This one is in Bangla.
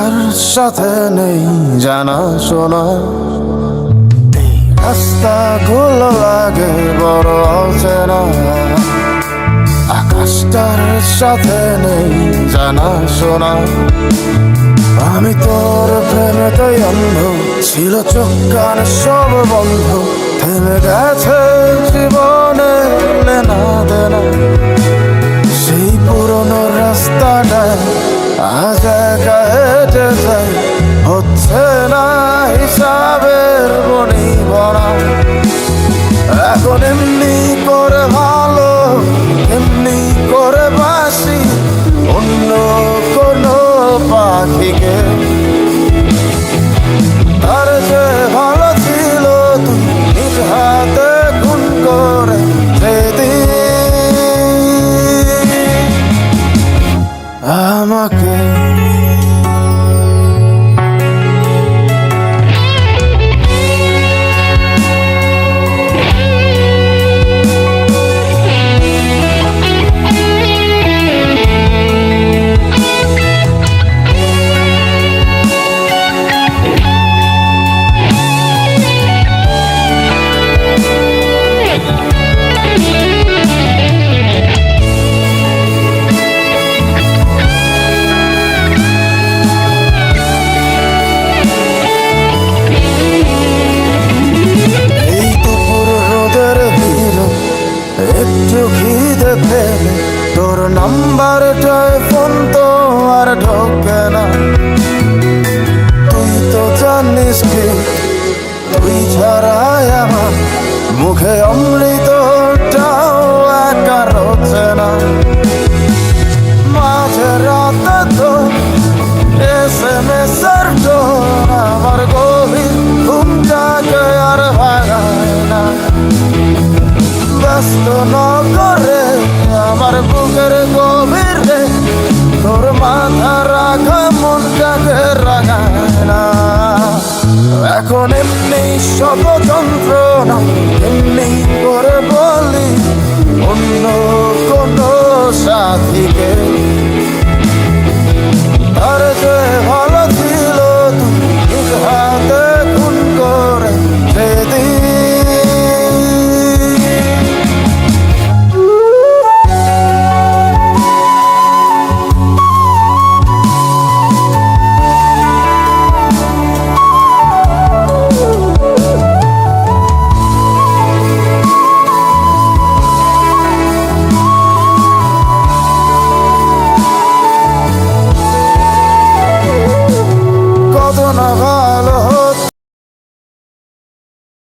কার সাথে নেই জানা শোনা, এই রাস্তাগুলো লাগে বড় অচেনা। আকাশটার সাথে নেই জানা শোনা, আমি তোর প্রেমেতেই অন্ধ, ছিল চোখ কান সব বন্ধ। থেমে গেছে জীবনে লেনা দেনা, সেই পুরনো রাস্তাটায় আজ একা হেঁটে যাই। হচ্ছে না হিসাবের বনিবনা, এখন এমনি করে ভালো এমনি করে বাসি অন্য কোনো পাখিকে। আর যে ভালো ছিল তুই নিজ হাতে খুন করে যেদিন আমাকে। একটু খিদে পেলে তোর নাম্বারটায় ফোন তো আর ঢোকে না। তুই তো জানিস কি তুই ছাড়াই আমার মুখে অমৃতটাও একা রোচে না। মাঝে রাতে তো SMS এর টোন আমার গভীর ঘুমটাকে আর ভাগায় না। ব্যস্ত নগরে আমার বুকের গভীরে তোর মাথা রাখা মনটাকে রাগায় না। এখন এমনি শত যন্ত্রণা এমনি করে বলি অন্য কোনো সাথীকে। আর যে